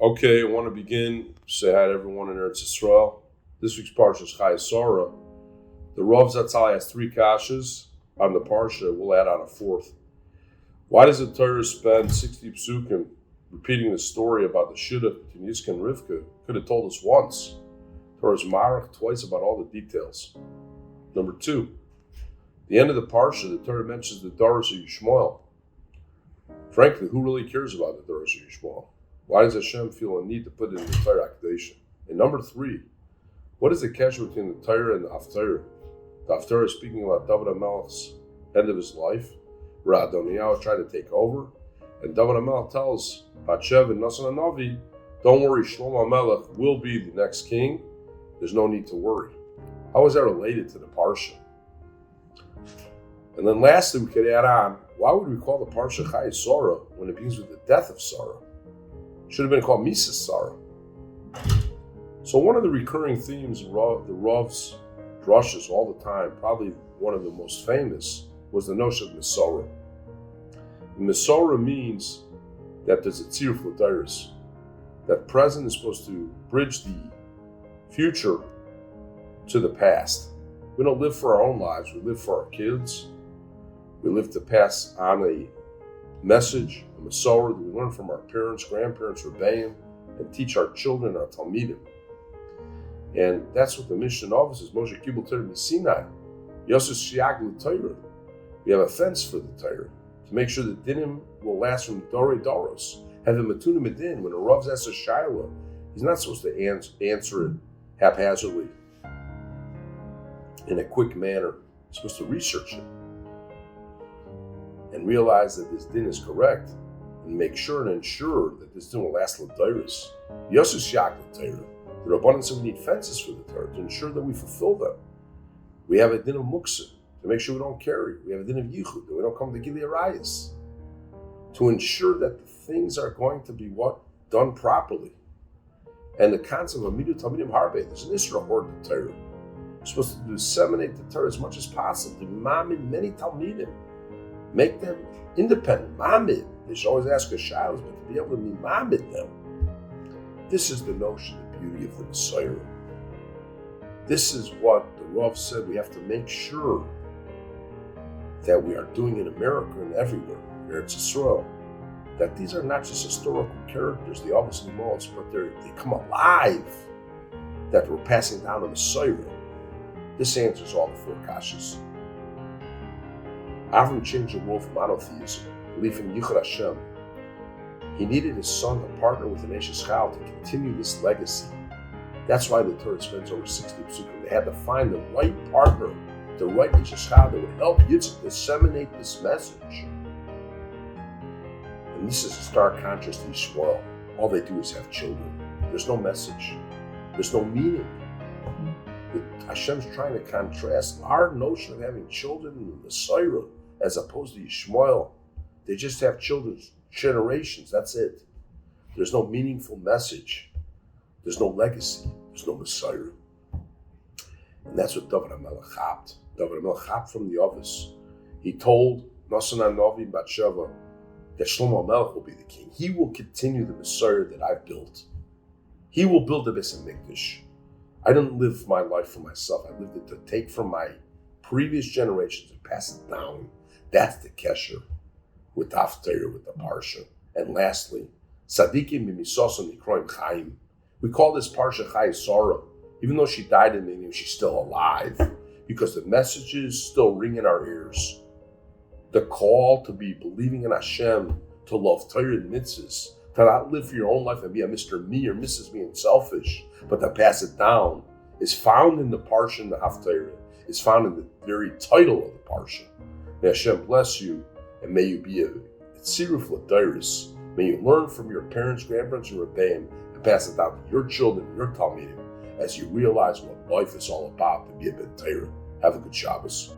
Okay, I want to begin. Say hi to everyone in Eretz Yisrael. This week's parsha is Chai Sarah. The Rav Zatzal has 3 kashas on the parsha. We'll add on a 4th. Why does the Torah spend 60 psukim repeating the story about the shidduch between Yitzchak and Rivka? Could have told us once. Torah's marach twice about all the details. Number 2, the end of the parsha, the Torah mentions the Doros of Yishmael. Frankly, who really cares about the Doros of Yishmael? Why does Hashem feel a need to put it in the Torah Akdation? And number 3, what is the connection between the Torah and the Haftarah? The Haftarah is speaking about Dovid HaMelech's end of his life, where Adoniyahu tried to take over, and Dovid HaMelech tells Batshev and Nasan HaNavi, don't worry, Shlomo HaMelech will be the next king. There's no need to worry. How is that related to the Parsha? And then lastly, we could add on, why would we call the Parsha Chai Sarah when it begins with the death of Sarah? Should have been called Misa Sarah. So one of the recurring themes in the Rav's drushes all the time, probably one of the most famous, was the notion of Mesorah. Mesorah means that there's a tzir flatiris. That present is supposed to bridge the future to the past. We don't live for our own lives, we live for our kids. We live to pass on a message, a Mesorah that we learn from our parents, grandparents, Rabbi, and teach our children, our Talmidim. And that's what the mission office is. Moshe Kibbutz Torah Sinai. Yosef Shiag L'Torah. We have a fence for the Torah to make sure that dinim will last from Dorei Doros. Have the Matuna Medin. When a Rav asks a Shaila, he's not supposed to answer it haphazardly in a quick manner. He's supposed to research it and realize that this din is correct, and make sure and ensure that this din will last l'dairis. Yosef Shiak l'Torah. The Rabbanan said we need fences for the Torah to ensure that we fulfill them. We have a din of muksa to make sure we don't carry. We have a din of yichud that we don't come to Gili Arayis, to ensure that the things are going to be done properly. And the concept of Amidu Talmidim Harbe, there's an Isra hoard the Torah. We're supposed to disseminate the Torah as much as possible, to mamid many Talmidim. Make them independent, mamid. They should always ask us shalos, but to be able to mamid them. This is the notion, the beauty of the Messiah. This is what the Rav said we have to make sure that we are doing in America and everywhere, in Eretz Yisrael, that these are not just historical characters, the obviously molds, but they come alive, that we're passing down a Messiah. This answers all the 4 kashas. Avram changed the world from monotheism, belief in Yichud Hashem. He needed his son to partner with an Eish Chal to continue this legacy. That's why the Torah spends over 60 psukim. They had to find the right partner, the right Eish Chal that would help Yitzchak disseminate this message. And this is a stark contrast to Yishmael. All they do is have children. There's no message. There's no meaning. Hashem's trying to contrast our notion of having children in the Messiah as opposed to Yishmael. They just have children's generations, that's it. There's no meaningful message. There's no legacy. There's no Messiah. And that's what Dovid HaMelech chapped. Dovid HaMelech chapped from the office. He told Nasan HaNavi and Batsheva that Shlomo HaMelech will be the king. He will continue the Messiah that I've built. He will build the Beis HaMikdash. I didn't live my life for myself. I lived it to take from my previous generations and pass it down. That's the kesher with the Haftarah, with the Parsha. And lastly, Tzadikim Mimisosan Nikroim Chaim. We call this Parsha Chai Sarah. Even though she died in the name, she's still alive because the messages still ring in our ears. The call to be believing in Hashem, to love Torah and mitzvahs, to not live for your own life and be a Mr. Me or Mrs. Me and selfish, but to pass it down, is found in the Parsha and the Haftarah, is found in the very title of the Parsha. May Hashem bless you, and may you be a tziruf l'dairis. May you learn from your parents, grandparents, and Rebbeim, and pass it down to your children, your Talmidim, as you realize what life is all about to be a Ben Torah. Have a good Shabbos.